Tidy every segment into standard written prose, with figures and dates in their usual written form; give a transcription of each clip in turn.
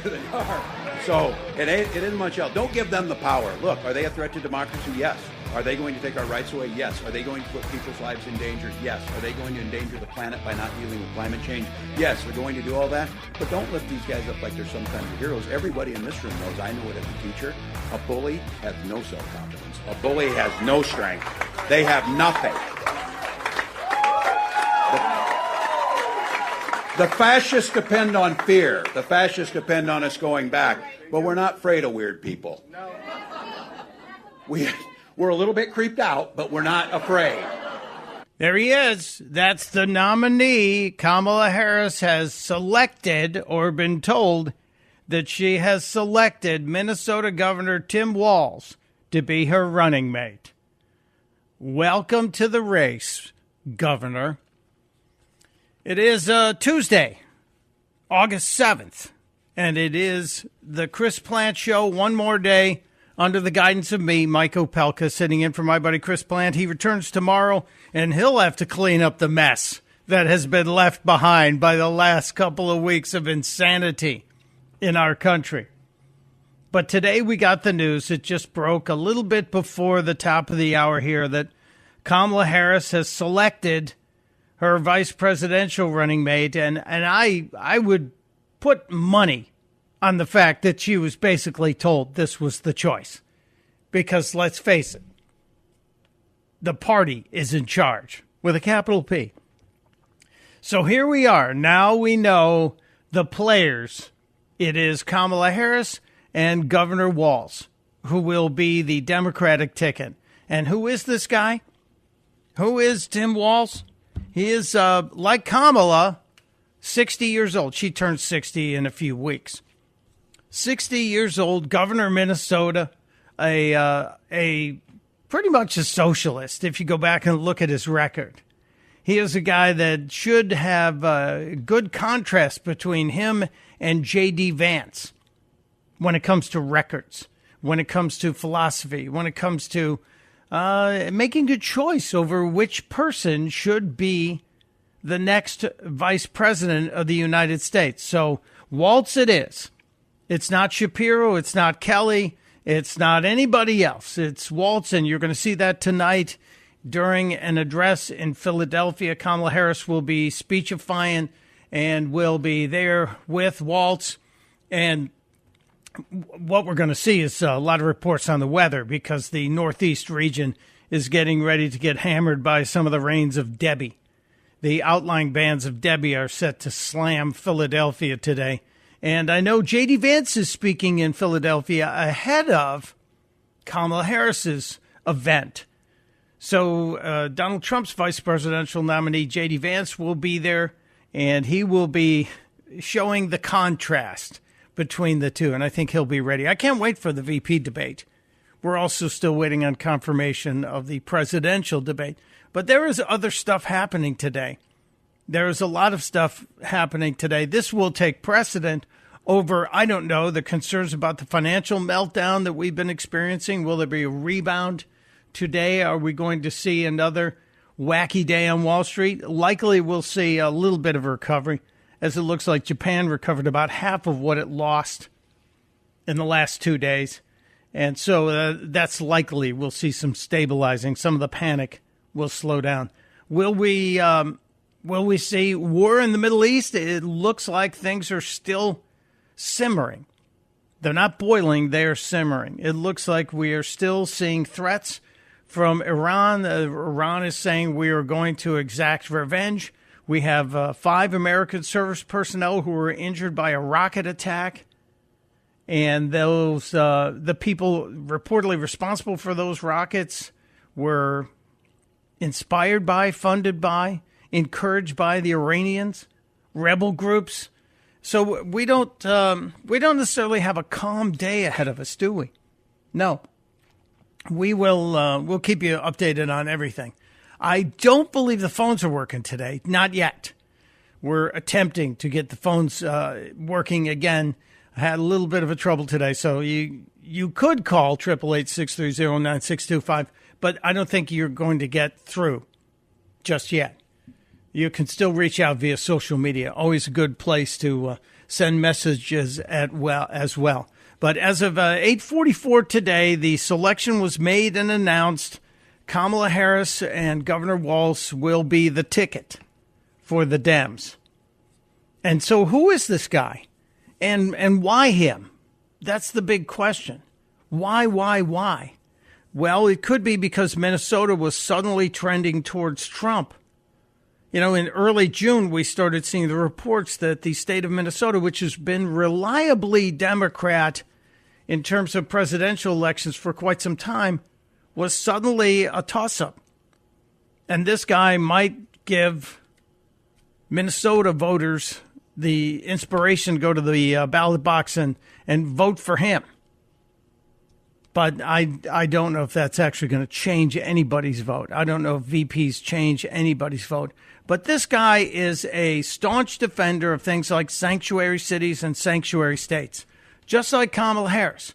They are. So it isn't much else. Don't give them the power. Look, are they a threat to democracy? Yes. Are they going to take our rights away? Yes. Are they going to put people's lives in danger? Yes. Are they going to endanger the planet by not dealing with climate change? Yes. They're going to do all that. But don't lift these guys up like they're some kinds of heroes. Everybody in this room knows, I know it as a teacher, a bully has no self-confidence. A bully has no strength. They have nothing. The fascists depend on fear. The fascists depend on us going back. But we're not afraid of weird people. We're a little bit creeped out, but we're not afraid. There he is. That's the nominee. Kamala Harris has selected, or been told that she has selected, Minnesota Governor Tim Walz to be her running mate. Welcome to the race, Governor. It is Tuesday, August 7th, and it is the Chris Plant Show one more day under the guidance of me, Mike Opelka, sitting in for my buddy Chris Plant. He returns tomorrow, and he'll have to clean up the mess that has been left behind by the last couple of weeks of insanity in our country. But today we got the news. It just broke a little bit before the top of the hour here that Kamala Harris has selected her vice presidential running mate, and I would put money on the fact that she was basically told this was the choice. Because let's face it, the party is in charge with a capital P. So here we are. Now we know the players. It is Kamala Harris and Governor Walz, who will be the Democratic ticket. And who is this guy? Who is Tim Walz? He is, like Kamala, 60 years old. She turns 60 in a few weeks. 60 years old, governor of Minnesota, a pretty much a socialist, if you go back and look at his record. He is a guy that should have a good contrast between him and J.D. Vance when it comes to records, when it comes to philosophy, when it comes to making a choice over which person should be the next vice president of the United States. So Walz it is. It's not Shapiro. It's not Kelly. It's not anybody else. It's Walz, and you're going to see that tonight during an address in Philadelphia. Kamala Harris will be speechifying and will be there with Walz. And what we're going to see is a lot of reports on the weather because the Northeast region is getting ready to get hammered by some of the rains of Debbie. The outlying bands of Debbie are set to slam Philadelphia today. And I know J.D. Vance is speaking in Philadelphia ahead of Kamala Harris's event. So Donald Trump's vice presidential nominee, J.D. Vance, will be there, and he will be showing the contrast between the two, and I think he'll be ready. I can't wait for the VP debate. We're also still waiting on confirmation of the presidential debate. But there is other stuff happening today. There is a lot of stuff happening today. This will take precedent over, I don't know, the concerns about the financial meltdown that we've been experiencing. Will there be a rebound today? Are we going to see another wacky day on Wall Street? Likely we'll see a little bit of a recovery, as it looks like Japan recovered about half of what it lost in the last 2 days. And so that's likely we'll see some stabilizing. Some of the panic will slow down. Will we see war in the Middle East? It looks like things are still simmering. They're not boiling, they are simmering. It looks like we are still seeing threats from Iran. Iran is saying we are going to exact revenge. We have 5 American service personnel who were injured by a rocket attack. And those the people reportedly responsible for those rockets were inspired by, funded by, encouraged by the Iranians, rebel groups. So we don't necessarily have a calm day ahead of us, do we? No. We'll keep you updated on everything. I don't believe the phones are working today. Not yet. We're attempting to get the phones working again. I had a little bit of a trouble today, so you could call 888-630-9625, but I don't think you're going to get through just yet. You can still reach out via social media. Always a good place to send messages as well. But as of 8:44 today, the selection was made and announced. Kamala Harris and Governor Walz will be the ticket for the Dems. And so who is this guy? And why him? That's the big question. Why? Well, it could be because Minnesota was suddenly trending towards Trump. You know, in early June, we started seeing the reports that the state of Minnesota, which has been reliably Democrat in terms of presidential elections for quite some time, was suddenly a toss-up. And this guy might give Minnesota voters the inspiration to go to the ballot box and vote for him. But I don't know if that's actually going to change anybody's vote. I don't know if VPs change anybody's vote. But this guy is a staunch defender of things like sanctuary cities and sanctuary states, just like Kamala Harris.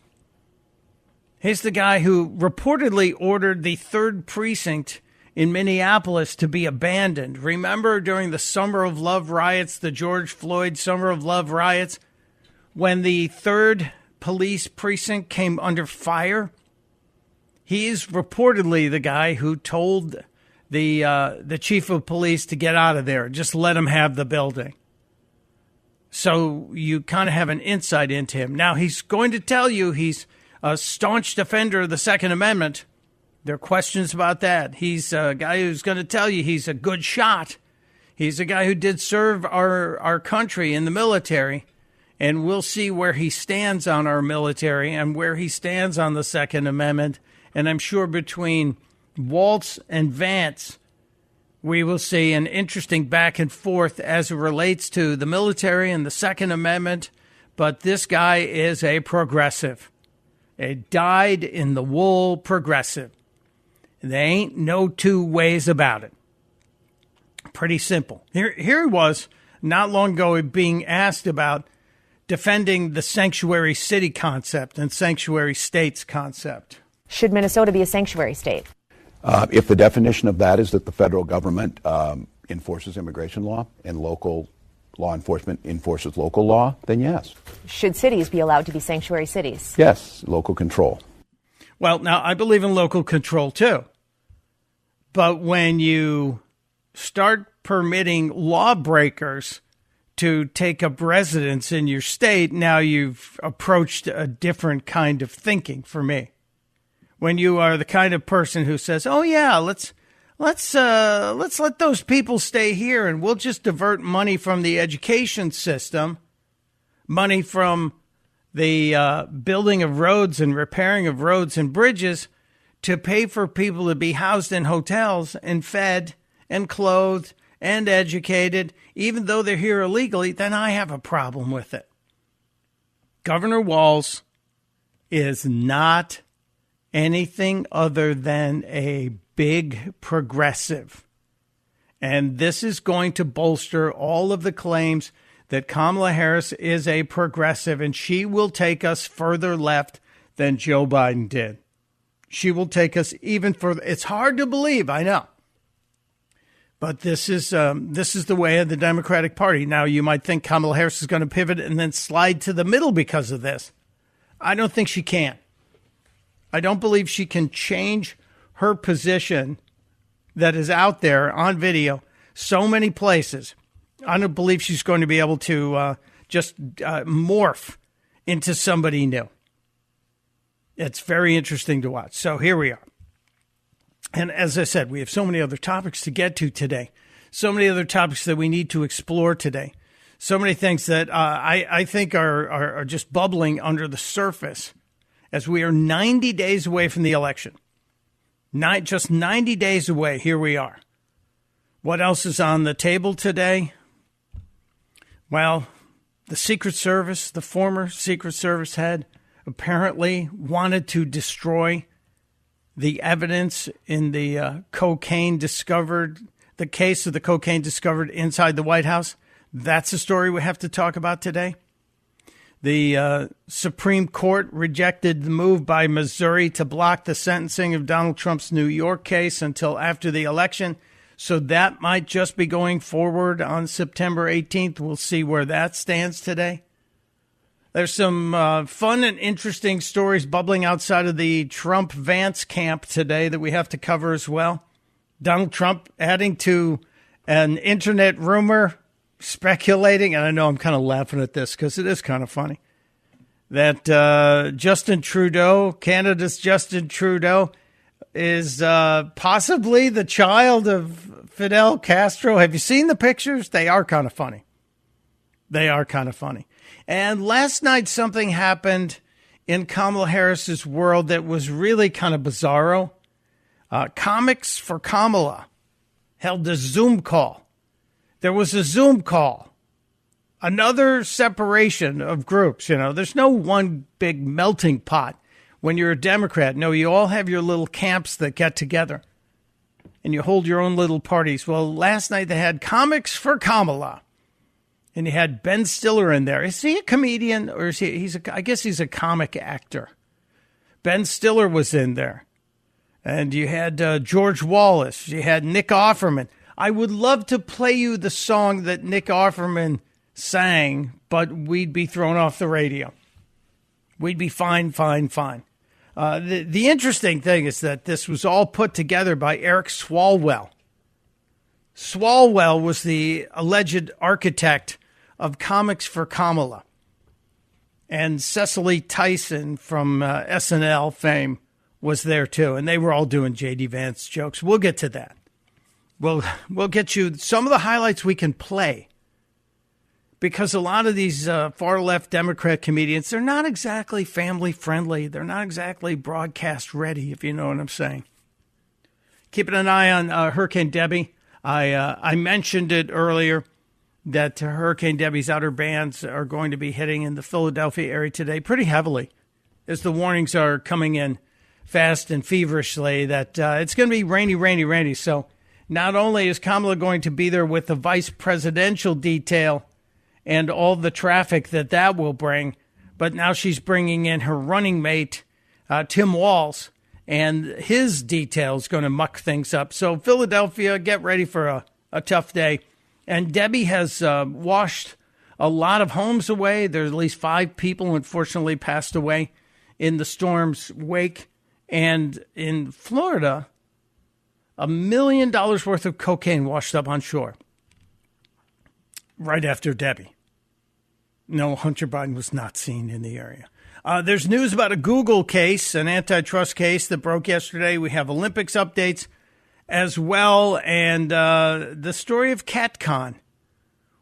He's the guy who reportedly ordered the 3rd precinct in Minneapolis to be abandoned. Remember during the Summer of Love riots, the George Floyd Summer of Love riots, when the 3rd police precinct came under fire? He's reportedly the guy who told the chief of police to get out of there, just let him have the building. So you kind of have an insight into him. Now, he's going to tell you he's a staunch defender of the Second Amendment. There are questions about that. He's a guy who's going to tell you he's a good shot. He's a guy who did serve our country in the military. And we'll see where he stands on our military and where he stands on the Second Amendment. And I'm sure between Walz and Vance, we will see an interesting back and forth as it relates to the military and the Second Amendment. But this guy is a progressive, a dyed-in-the-wool progressive. There ain't no two ways about it. Pretty simple. Here he was not long ago being asked about defending the sanctuary city concept and sanctuary states concept. Should Minnesota be a sanctuary state? If the definition of that is that the federal government enforces immigration law and local law enforcement enforces local law, then yes. Should cities be allowed to be sanctuary cities? Yes, local control. Well, now, I believe in local control, too. But when you start permitting lawbreakers to take up residence in your state, now you've approached a different kind of thinking for me. When you are the kind of person who says, oh, yeah, let's let those people stay here and we'll just divert money from the education system, money from the building of roads and repairing of roads and bridges to pay for people to be housed in hotels and fed and clothed and educated, even though they're here illegally, then I have a problem with it. Governor Walz is not anything other than a big progressive. And this is going to bolster all of the claims that Kamala Harris is a progressive, and she will take us further left than Joe Biden did. She will take us even further. It's hard to believe, I know. But this is the way of the Democratic Party. Now, you might think Kamala Harris is going to pivot and then slide to the middle because of this. I don't think she can. I don't believe she can change her position that is out there on video so many places. I don't believe she's going to be able to just morph into somebody new. It's very interesting to watch. So here we are. And as I said, we have so many other topics to get to today. So many other topics that we need to explore today. So many things that I think are just bubbling under the surface as we are 90 days away from the election. Just 90 days away. Here we are. What else is on the table today? Well, the Secret Service, the former Secret Service head, apparently wanted to destroy the evidence in the cocaine discovered, the case of the cocaine discovered inside the White House. That's a story we have to talk about today. The Supreme Court rejected the move by Missouri to block the sentencing of Donald Trump's New York case until after the election. So that might just be going forward on September 18th. We'll see where that stands today. There's some fun and interesting stories bubbling outside of the Trump-Vance camp today that we have to cover as well. Donald Trump adding to an internet rumor, speculating, and I know I'm kind of laughing at this because it is kind of funny, that Justin Trudeau, Canada's Justin Trudeau, is possibly the child of Fidel Castro. Have you seen the pictures? They are kind of funny. And last night something happened in Kamala Harris's world that was really kind of bizarro. Comics for Kamala held a Zoom call. There was a Zoom call. Another separation of groups. There's no one big melting pot when you're a Democrat. No, you all have your little camps that get together and you hold your own little parties. Well, last night they had Comics for Kamala. And you had Ben Stiller in there. Is he a comedian or is he? I guess he's a comic actor. Ben Stiller was in there. And you had George Wallace. You had Nick Offerman. I would love to play you the song that Nick Offerman sang, but we'd be thrown off the radio. We'd be fine. The interesting thing is that this was all put together by Eric Swalwell. Swalwell was the alleged architect of Comics for Kamala. And Cecily Tyson from SNL fame was there too. And they were all doing J.D. Vance jokes. We'll get to that. We'll get you some of the highlights we can play. Because a lot of these far-left Democrat comedians, they're not exactly family-friendly. They're not exactly broadcast-ready, if you know what I'm saying. Keeping an eye on Hurricane Debbie. I mentioned it earlier that Hurricane Debbie's outer bands are going to be hitting in the Philadelphia area today pretty heavily as the warnings are coming in fast and feverishly that it's going to be rainy. So not only is Kamala going to be there with the vice presidential detail and all the traffic that will bring, but now she's bringing in her running mate, Tim Walz, and his detail is going to muck things up. So Philadelphia, get ready for a tough day. And Debbie has washed a lot of homes away. There's at least 5 people, unfortunately, passed away in the storm's wake. And in Florida, $1 million worth of cocaine washed up on shore right after Debbie. No, Hunter Biden was not seen in the area. There's news about a Google case, an antitrust case that broke yesterday. We have Olympics updates as well, and the story of CatCon,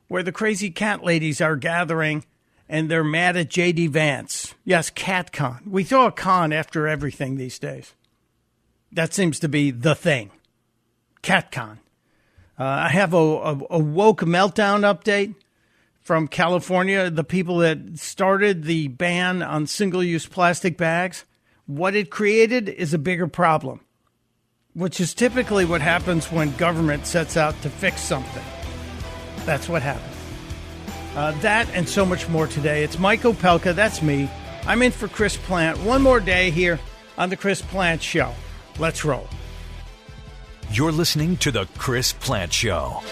where the crazy cat ladies are gathering, and they're mad at J.D. Vance. Yes, CatCon. We throw a con after everything these days. That seems to be the thing. CatCon. I have a woke meltdown update from California, the people that started the ban on single-use plastic bags. What it created is a bigger problem, which is typically what happens when government sets out to fix something. That's what happens. That and so much more today. It's Mike Opelka. That's me. I'm in for Chris Plant. One more day here on the Chris Plant Show. Let's roll. You're listening to the Chris Plant Show.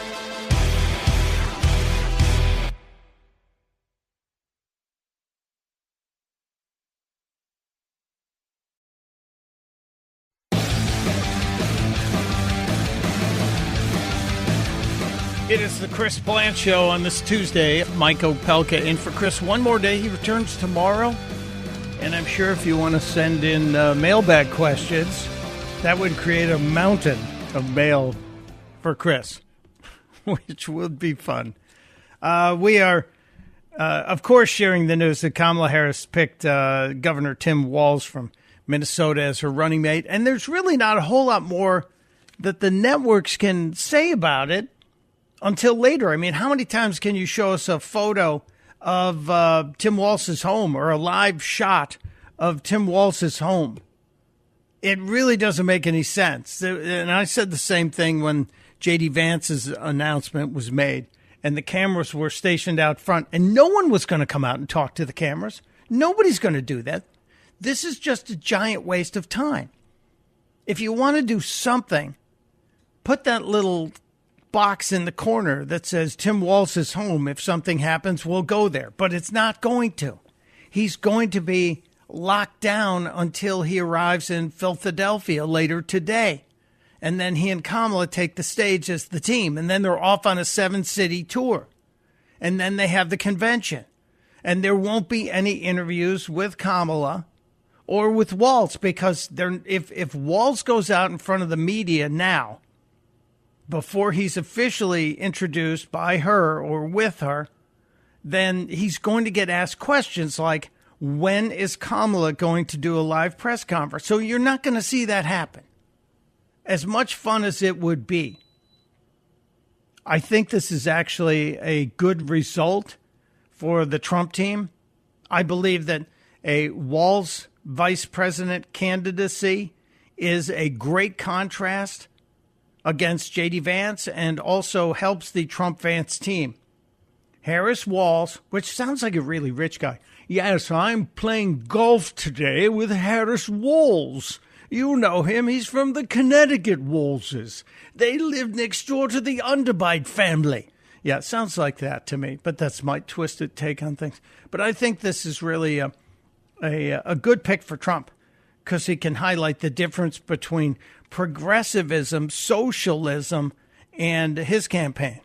It is the Chris Plant Show on this Tuesday. Mike Opelka in for Chris. One more day. He returns tomorrow. And I'm sure if you want to send in mailbag questions, that would create a mountain of mail for Chris, which would be fun. We are, of course, sharing the news that Kamala Harris picked Governor Tim Walz from Minnesota as her running mate. And there's really not a whole lot more that the networks can say about it until later. I mean, how many times can you show us a photo of Tim Walz's home or a live shot of Tim Walz's home? It really doesn't make any sense. And I said the same thing when J.D. Vance's announcement was made and the cameras were stationed out front and no one was going to come out and talk to the cameras. Nobody's going to do that. This is just a giant waste of time. If you want to do something put that little box in the corner that says Tim Walz is home. If something happens, we'll go there. But it's not going to. He's going to be locked down until he arrives in Philadelphia later today. And then he and Kamala take the stage as the team. And then they're off on a 7-city tour. And then they have the convention. And there won't be any interviews with Kamala or with Walz, because if Walz goes out in front of the media now, before he's officially introduced by her or with her, then he's going to get asked questions like, when is Kamala going to do a live press conference? So you're not going to see that happen. As much fun as it would be, I think this is actually a good result for the Trump team. I believe that a Walz vice president candidacy is a great contrast against J.D. Vance and also helps the Trump-Vance team. Harris Walz, which sounds like a really rich guy. Yes, I'm playing golf today with Harris Walz. You know him. He's from the Connecticut Walzes. They live next door to the Underbite family. Yeah, it sounds like that to me, but that's my twisted take on things. But I think this is really a good pick for Trump, because he can highlight the difference between progressivism, socialism, and his campaign.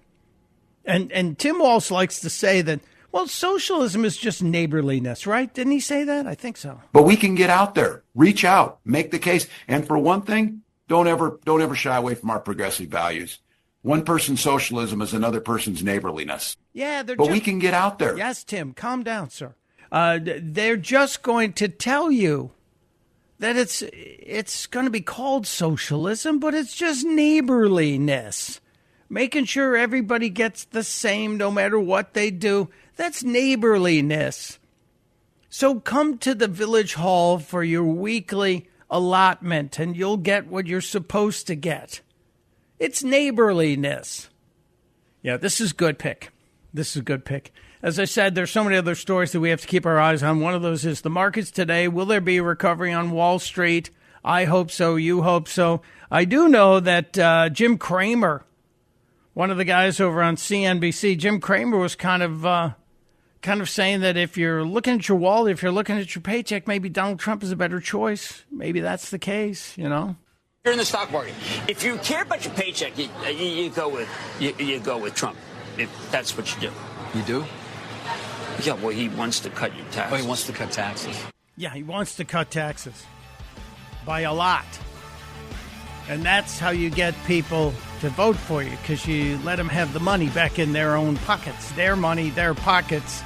And Tim Walz likes to say that, well, socialism is just neighborliness, right? Didn't he say that? I think so. But we can get out there, reach out, make the case. And for one thing, don't ever shy away from our progressive values. One person's socialism is another person's neighborliness. Yeah, we can get out there. Yes, Tim, calm down, sir. They're just going to tell you that it's going to be called socialism, but it's just neighborliness. Making sure everybody gets the same no matter what they do. That's neighborliness. So come to the village hall for your weekly allotment and you'll get what you're supposed to get. It's neighborliness. Yeah, this is a good pick. This is a good pick. As I said, there's so many other stories that we have to keep our eyes on. One of those is the markets today. Will there be a recovery on Wall Street? I hope so. You hope so. I do know that Jim Cramer, one of the guys over on CNBC, Jim Cramer was kind of saying that if you're looking at your wallet, if you're looking at your paycheck, maybe Donald Trump is a better choice. Maybe that's the case, you know. You're in the stock market. If you care about your paycheck, you go with Trump. If that's what you do. You do? Yeah, well, he wants to cut your taxes. Oh, he wants to cut taxes. Yeah, he wants to cut taxes by a lot. And that's how you get people to vote for you, because you let them have the money back in their own pockets. Their money, their pockets.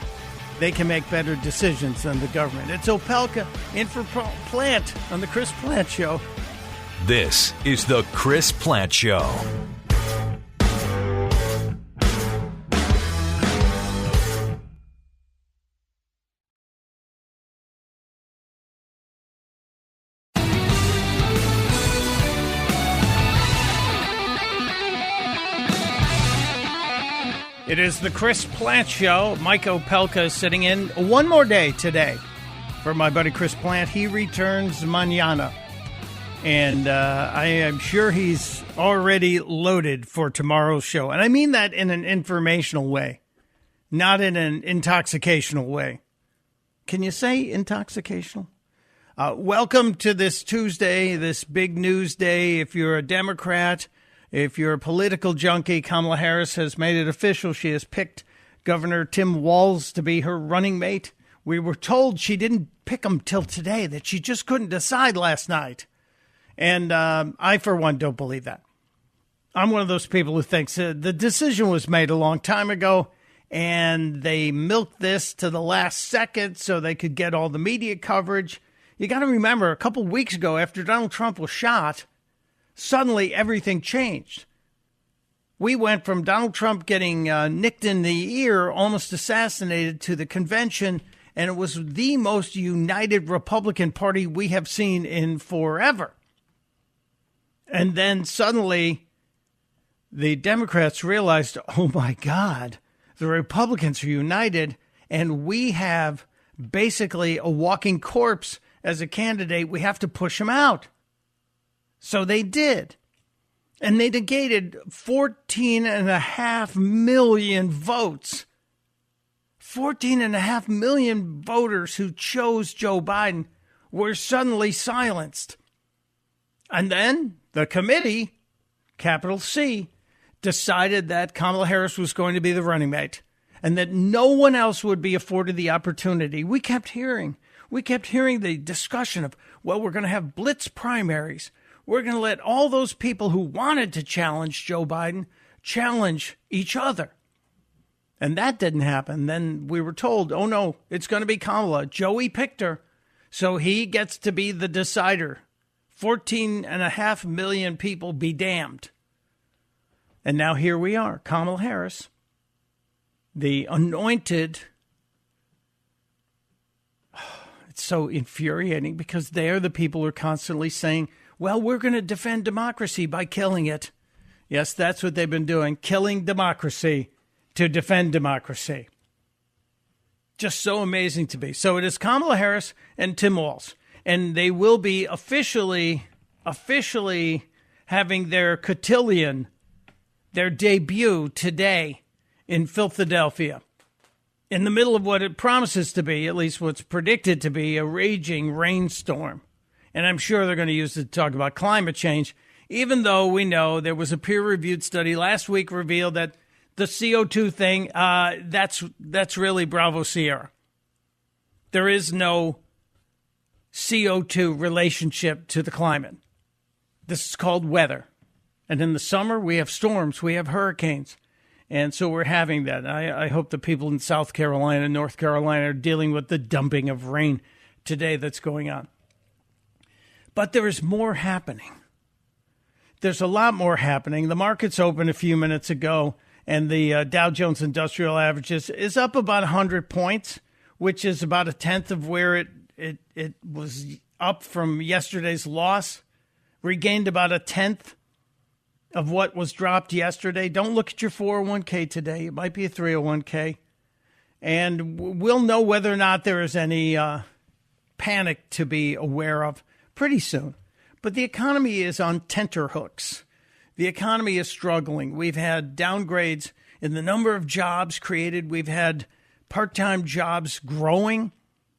They can make better decisions than the government. It's Opelka in for Plant on the Chris Plant Show. This is the Chris Plant Show. It is the Chris Plant Show. Mike Opelka is sitting in one more day today for my buddy Chris Plant. He returns mañana. And I am sure he's already loaded for tomorrow's show. And I mean that in an informational way, not in an intoxicational way. Can you say intoxicational? Welcome to this Tuesday, this big news day. If you're a Democrat, if you're a political junkie, Kamala Harris has made it official. She has picked Governor Tim Walz to be her running mate. We were told she didn't pick him till today, that she just couldn't decide last night. And I, for one, don't believe that. I'm one of those people who thinks the decision was made a long time ago, and they milked this to the last second so they could get all the media coverage. You got to remember, a couple weeks ago, after Donald Trump was shot, suddenly everything changed. We went from Donald Trump getting nicked in the ear, almost assassinated, to the convention, and it was the most united Republican Party we have seen in forever. And then suddenly the Democrats realized, oh, my God, the Republicans are united, and we have basically a walking corpse as a candidate. We have to push him out. So they did. And they negated 14.5 million votes. 14.5 million voters who chose Joe Biden were suddenly silenced. And then the committee, capital C, decided that Kamala Harris was going to be the running mate and that no one else would be afforded the opportunity. We kept hearing the discussion of, well, we're going to have blitz primaries. We're going to let all those people who wanted to challenge Joe Biden challenge each other. And that didn't happen. Then we were told, oh, no, it's going to be Kamala. Joey picked her, so he gets to be the decider. 14.5 million people be damned. And now here we are, Kamala Harris, the anointed. It's so infuriating because they're the people who are constantly saying, well, we're going to defend democracy by killing it. Yes, that's what they've been doing, killing democracy to defend democracy. Just so amazing to be. So it is Kamala Harris and Tim Walz, and they will be officially having their cotillion, their debut today in Philadelphia, in the middle of what it promises to be, at least what's predicted to be, a raging rainstorm. And I'm sure they're going to use it to talk about climate change, even though we know there was a peer-reviewed study last week revealed that the CO2 thing, that's really Bravo Sierra. There is no CO2 relationship to the climate. This is called weather. And in the summer, we have storms, we have hurricanes. And so we're having that. I hope the people in South Carolina and North Carolina are dealing with the dumping of rain today that's going on. But there is more happening. There's a lot more happening. The markets opened a few minutes ago, and the Dow Jones Industrial Averages is up about 100 points, which is about a tenth of where it was up from yesterday's loss. Regained about a tenth of what was dropped yesterday. Don't look at your 401k today. It might be a 301k. And we'll know whether or not there is any panic to be aware of pretty soon. But the economy is on tenterhooks. The economy is struggling. We've had downgrades in the number of jobs created. We've had part-time jobs growing.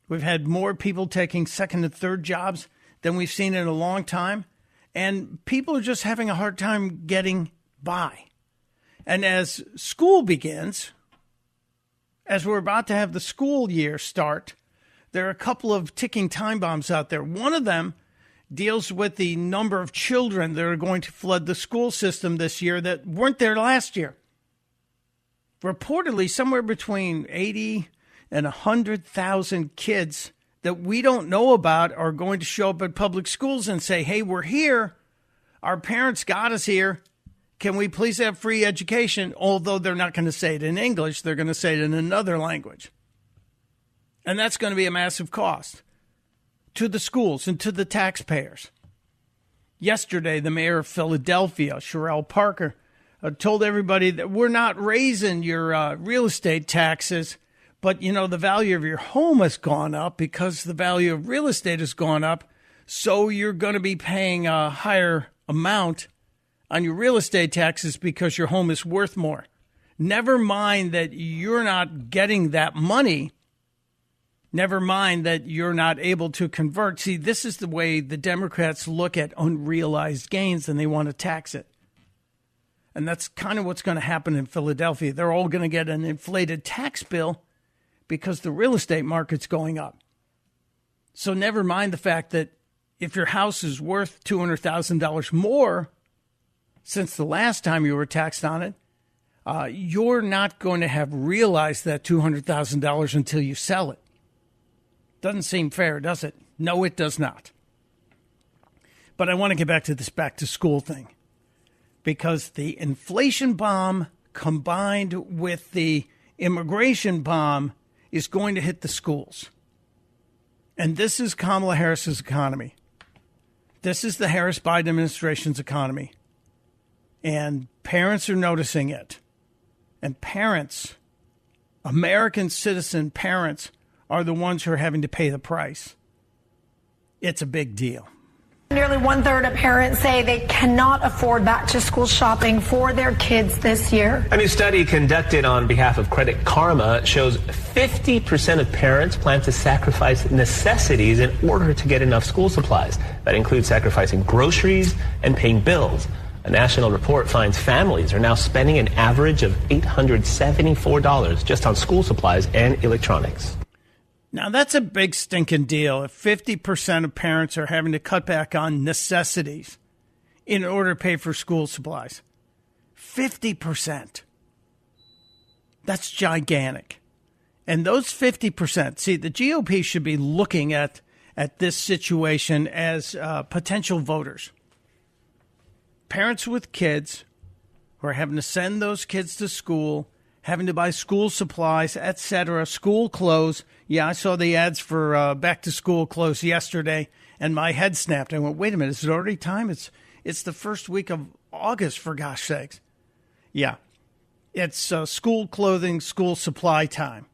We've had more people taking second and third jobs than we've seen in a long time. And people are just having a hard time getting by. And as school begins, as we're about to have the school year start, there are a couple of ticking time bombs out there. One of them deals with the number of children that are going to flood the school system this year that weren't there last year. Reportedly, somewhere between 80 and 100,000 kids that we don't know about are going to show up at public schools and say, hey, we're here. Our parents got us here. Can we please have free education? Although they're not going to say it in English, they're going to say it in another language. And that's going to be a massive cost to the schools and to the taxpayers. Yesterday, the mayor of Philadelphia, Sherelle Parker, told everybody that we're not raising your real estate taxes, but, you know, the value of your home has gone up because the value of real estate has gone up, so you're going to be paying a higher amount on your real estate taxes because your home is worth more. Never mind that you're not getting that money. Never mind that you're not able to convert. See, this is the way the Democrats look at unrealized gains, and they want to tax it. And that's kind of what's going to happen in Philadelphia. They're all going to get an inflated tax bill because the real estate market's going up. So never mind the fact that if your house is worth $200,000 more since the last time you were taxed on it, you're not going to have realized that $200,000 until you sell it. Doesn't seem fair, does it? No, it does not. But I want to get back to this back to school thing, because the inflation bomb combined with the immigration bomb is going to hit the schools. And this is Kamala Harris's economy. This is the Harris-Biden administration's economy. And parents are noticing it. And parents, American citizen parents, are the ones who are having to pay the price. It's a big deal. Nearly one-third of parents say they cannot afford back-to-school shopping for their kids this year. A new study conducted on behalf of Credit Karma shows 50% of parents plan to sacrifice necessities in order to get enough school supplies. That includes sacrificing groceries and paying bills. A national report finds families are now spending an average of $874 just on school supplies and electronics. Now, that's a big stinking deal if 50% of parents are having to cut back on necessities in order to pay for school supplies. 50%. That's gigantic. And those 50%, see, the GOP should be looking at this situation as potential voters. Parents with kids who are having to send those kids to school, having to buy school supplies, etc., school clothes. Yeah, I saw the ads for back-to-school clothes yesterday, and my head snapped. I went, wait a minute, is it already time? It's the first week of August, for gosh sakes. Yeah, it's school clothing, school supply time.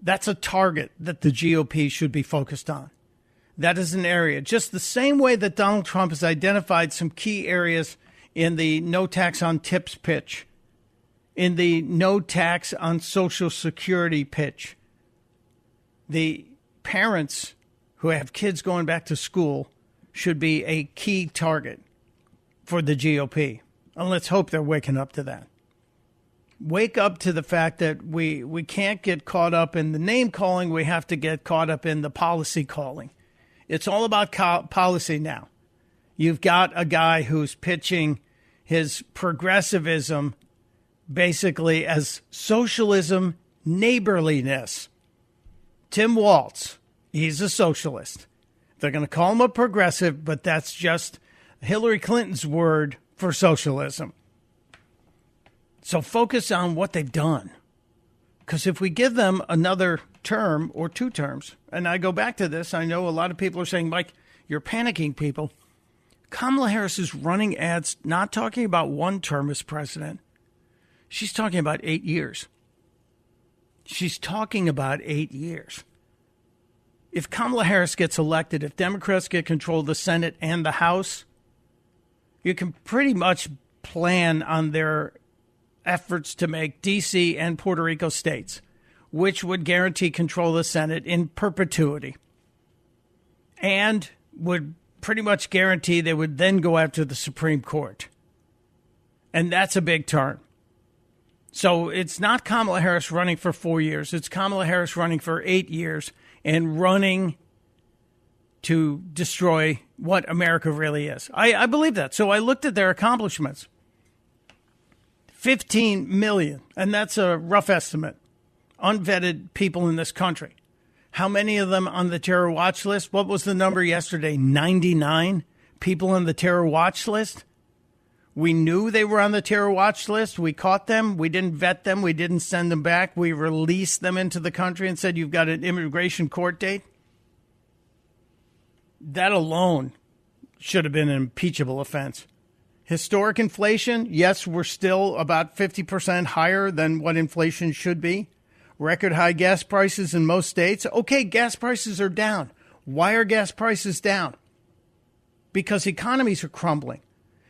That's a target that the GOP should be focused on. That is an area, just the same way that Donald Trump has identified some key areas in the no tax on tips pitch, in the no tax on Social Security pitch. The parents who have kids going back to school should be a key target for the GOP. And let's hope they're waking up to that. Wake up to the fact that we can't get caught up in the name calling. We have to get caught up in the policy calling. It's all about policy now. You've got a guy who's pitching his progressivism basically as socialism neighborliness. Tim Walz, he's a socialist. They're going to call him a progressive, but that's just Hillary Clinton's word for socialism. So focus on what they've done. Because if we give them another term or two terms, and I go back to this, I know a lot of people are saying, Mike, you're panicking people. Kamala Harris is running ads not talking about one term as president. She's talking about 8 years. She's talking about 8 years. If Kamala Harris gets elected, if Democrats get control of the Senate and the House, you can pretty much plan on their efforts to make D.C. and Puerto Rico states, which would guarantee control of the Senate in perpetuity and would pretty much guarantee they would then go after the Supreme Court. And that's a big turn. So it's not Kamala Harris running for 4 years. It's Kamala Harris running for 8 years and running to destroy what America really is. I believe that. So I looked at their accomplishments. 15 million, and that's a rough estimate, unvetted people in this country. How many of them on the terror watch list? What was the number yesterday? 99 people on the terror watch list? We knew they were on the terror watch list. We caught them. We didn't vet them. We didn't send them back. We released them into the country and said, you've got an immigration court date. That alone should have been an impeachable offense. Historic inflation. Yes, we're still about 50% higher than what inflation should be. Record high gas prices in most states. Okay, gas prices are down. Why are gas prices down? Because economies are crumbling.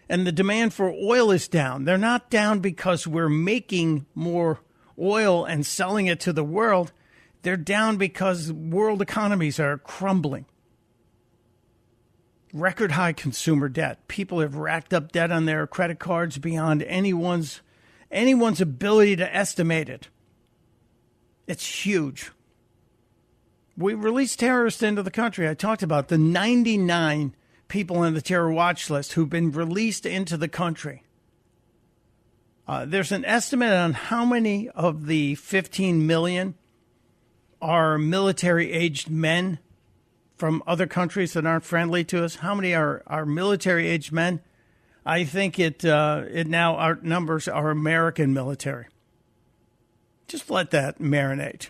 And the demand for oil is down. They're not down because we're making more oil and selling it to the world. They're down because world economies are crumbling. Record high consumer debt. People have racked up debt on their credit cards beyond anyone's ability to estimate it. It's huge. We released terrorists into the country. I talked about the 99 people on the terror watch list who've been released into the country. There's an estimate on how many of the 15 million are military-aged men from other countries that aren't friendly to us. How many are military-aged men? I think it now our numbers are American military. Just let that marinate.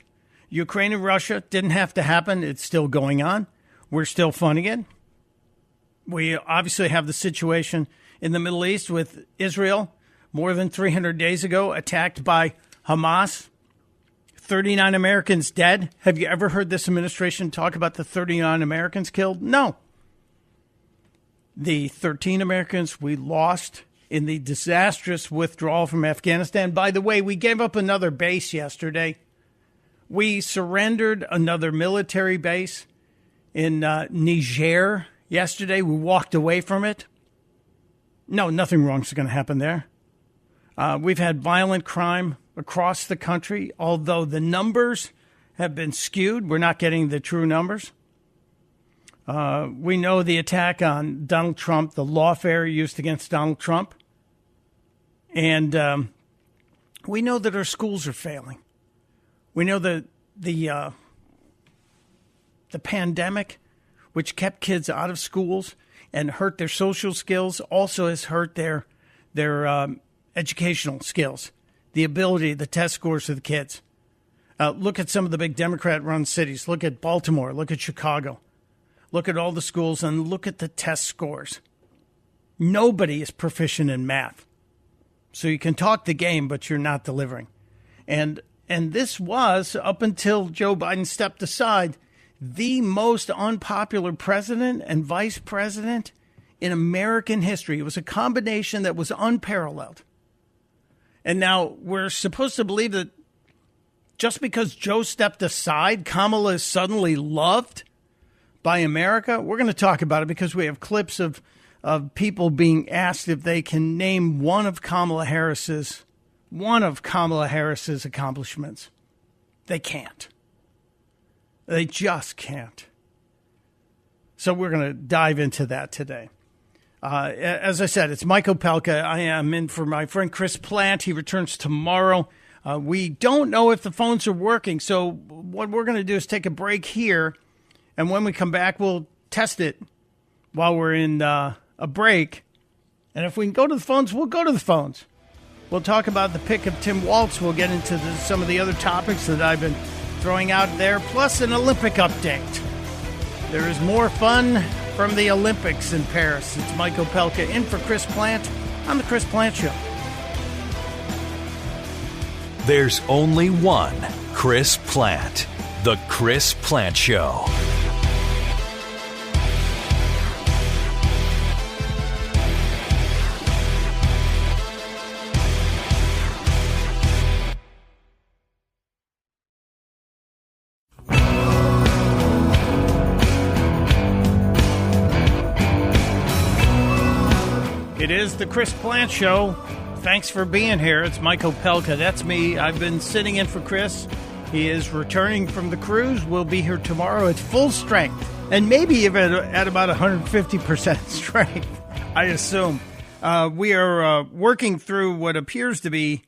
Ukraine and Russia didn't have to happen. It's still going on. We're still funding it. We obviously have the situation in the Middle East with Israel more than 300 days ago, attacked by Hamas. 39 Americans dead. Have you ever heard this administration talk about the 39 Americans killed? No. the 13 Americans we lost in the disastrous withdrawal from Afghanistan. By the way, we gave up another base yesterday. We surrendered another military base in Niger yesterday. We walked away from it. No, nothing wrong is going to happen there. We've had violent crime across the country, although the numbers have been skewed. We're not getting the true numbers. We know the attack on Donald Trump, the lawfare used against Donald Trump. And we know that our schools are failing. We know that the pandemic, which kept kids out of schools and hurt their social skills, also has hurt their educational skills, the ability, the test scores of the kids. Look at some of the big Democrat-run cities. Look at Baltimore. Look at Chicago. Look at all the schools and look at the test scores. Nobody is proficient in math. So you can talk the game, but you're not delivering. And this was, up until Joe Biden stepped aside, the most unpopular president and vice president in American history. It was a combination that was unparalleled. And now we're supposed to believe that just because Joe stepped aside, Kamala is suddenly loved by America. We're going to talk about it because we have clips of people being asked if they can name one of Kamala Harris's accomplishments. They can't. They just can't. So we're going to dive into that today. As I said, it's Mike Opelka. I am in for my friend Chris Plant. He returns tomorrow. We don't know if the phones are working, so what we're going to do is take a break here, and when we come back, we'll test it while we're in a break. And if we can go to the phones, we'll go to the phones. We'll talk about the pick of Tim Walz. We'll get into some of the other topics that I've been throwing out there, plus an Olympic update. There is more fun from the Olympics in Paris. It's Mike Opelka in for Chris Plant on The Chris Plant Show. There's only one Chris Plant. The Chris Plant Show. It is the Chris Plant Show. Thanks for being here. It's Mike Opelka. That's me. I've been sitting in for Chris. He is returning from the cruise. We'll be here tomorrow at full strength. And maybe even at about 150% strength, I assume. We are working through what appears to be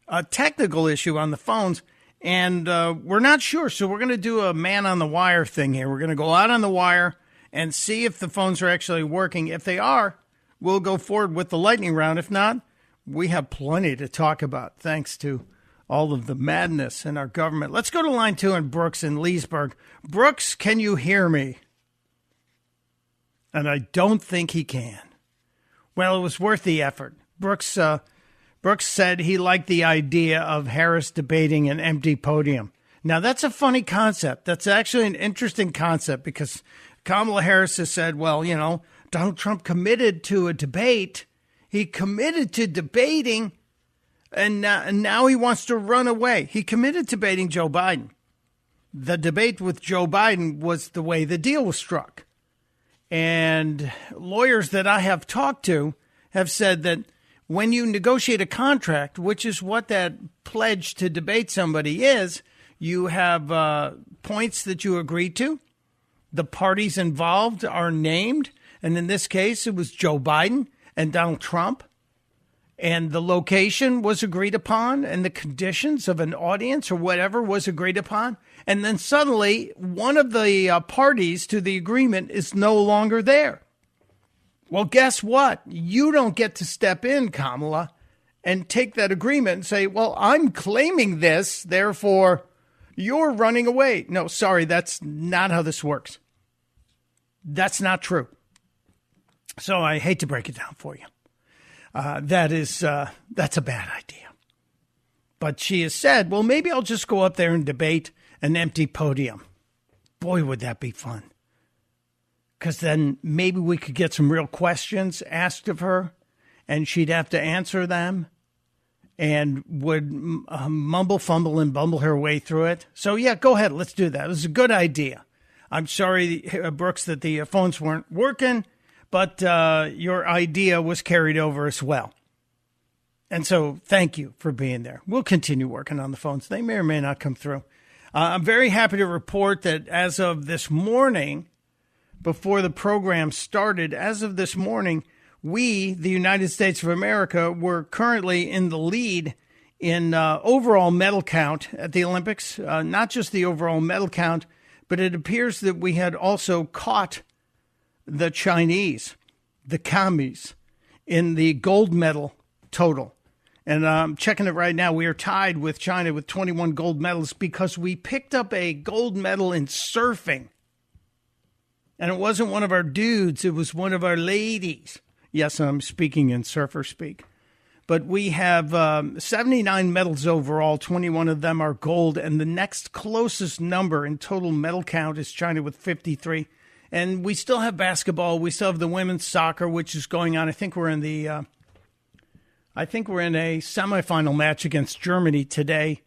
a technical issue on the phones. And we're not sure. So we're going to do a man on the wire thing here. We're going to go out on the wire and see if the phones are actually working. If they are, we'll go forward with the lightning round. If not, we have plenty to talk about, thanks to all of the madness in our government. Let's go to line 2 and Brooks in Leesburg. Brooks, can you hear me? And I don't think he can. Well, it was worth the effort. Brooks said he liked the idea of Harris debating an empty podium. Now, that's a funny concept. That's actually an interesting concept because Kamala Harris has said, well, you know, Donald Trump committed to a debate. He committed to debating, and now he wants to run away. He committed to debating Joe Biden. The debate with Joe Biden was the way the deal was struck. And lawyers that I have talked to have said that when you negotiate a contract, which is what that pledge to debate somebody is, you have points that you agree to. The parties involved are named. And in this case, it was Joe Biden and Donald Trump. And the location was agreed upon and the conditions of an audience or whatever was agreed upon. And then suddenly one of the parties to the agreement is no longer there. Well, guess what? You don't get to step in, Kamala, and take that agreement and say, well, I'm claiming this, therefore you're running away. No, sorry, that's not how this works. That's not true. So I hate to break it down for you. That's a bad idea. But she has said, well, maybe I'll just go up there and debate an empty podium. Boy, would that be fun. because then maybe we could get some real questions asked of her, and she'd have to answer them and would mumble, fumble, and bumble her way through it. So, yeah, go ahead. Let's do that. It was a good idea. I'm sorry, Brooks, that the phones weren't working, but your idea was carried over as well. And so thank you for being there. We'll continue working on the phones. They may or may not come through. I'm very happy to report that as of this morning, before the program started, as of this morning, we, the United States of America, were currently in the lead in overall medal count at the Olympics. Not just the overall medal count, but it appears that we had also caught the Chinese, the commies, in the gold medal total. And I'm checking it right now. We are tied with China with 21 gold medals because we picked up a gold medal in surfing. And it wasn't one of our dudes. It was one of our ladies. Yes, I'm speaking in surfer speak. But we have 79 medals overall. 21 of them are gold. And the next closest number in total medal count is China with 53. And we still have basketball. We still have the women's soccer, which is going on. I think we're in a semifinal match against Germany today.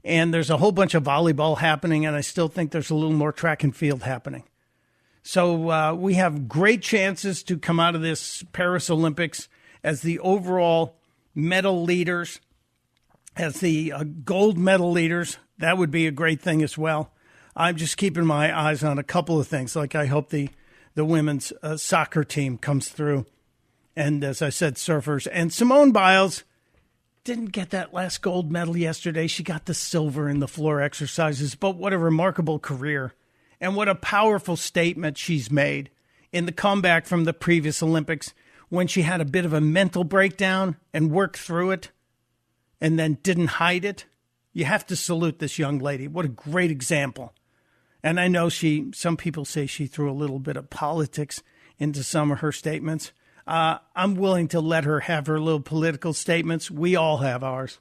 And there's a whole bunch of volleyball happening. And I still think there's a little more track and field happening. So we have great chances to come out of this Paris Olympics as the overall medal leaders, as the gold medal leaders. That would be a great thing as well. I'm just keeping my eyes on a couple of things. Like I hope the women's soccer team comes through. And as I said, surfers. And Simone Biles didn't get that last gold medal yesterday. She got the silver in the floor exercises. But what a remarkable career. And what a powerful statement she's made in the comeback from the previous Olympics when she had a bit of a mental breakdown and worked through it and then didn't hide it. You have to salute this young lady. What a great example. And I know some people say she threw a little bit of politics into some of her statements. I'm willing to let her have her little political statements. We all have ours.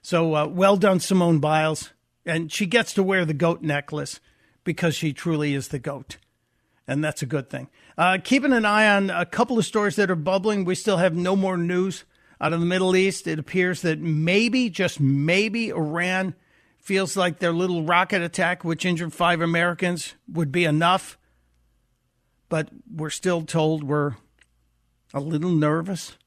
So well done, Simone Biles. And she gets to wear the goat necklace because she truly is the GOAT. And that's a good thing. Keeping an eye on a couple of stories that are bubbling. We still have no more news out of the Middle East. It appears that maybe, just maybe, Iran feels like their little rocket attack, which injured 5 Americans, would be enough. But we're still told we're a little nervous.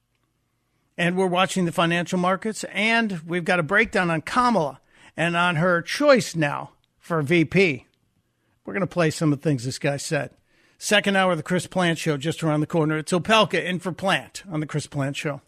And we're watching the financial markets. And we've got a breakdown on Kamala and on her choice now for VP. We're going to play some of the things this guy said. Second hour of the Chris Plant Show just around the corner. It's Opelka in for Plant on the Chris Plant Show.